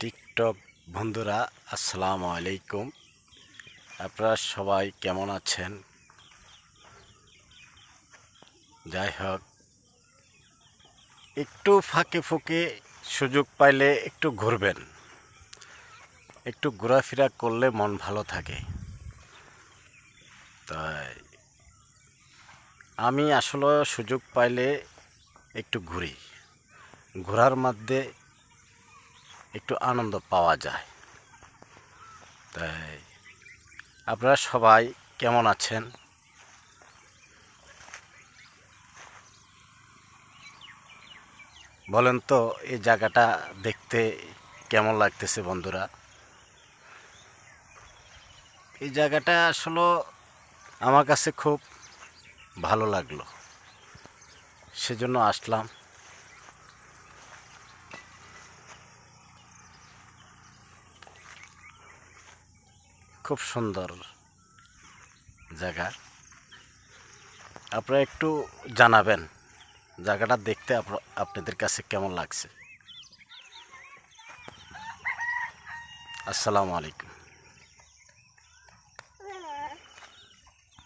TikTok বন্ধুরা, আসসালামু আলাইকুম। আপনারা সবাই কেমন আছেন? যাই হোক, একটু ফাঁকে ফুঁকে সুযোগ পাইলে একটু ঘুরবেন। একটু ঘোরাফেরা করলে মন ভালো থাকে। তাই আমি আসলে সুযোগ পাইলে একটু ঘুরি। ঘোরার মধ্যে একটু আনন্দ পাওয়া যায়। তাই আপনারা সবাই কেমন আছেন? বলেন তো, এই জায়গাটা দেখতে কেমন লাগতেছে বন্ধুরা? এই জায়গাটা আসলে আমার কাছে খুব ভালো লাগলো, সেজন্য আসলাম। খুব সুন্দর জায়গা। আপনারা একটু জানাবেন জায়গাটা দেখতে আপনাদের কাছে কেমন লাগছে। আসসালামু আলাইকুম।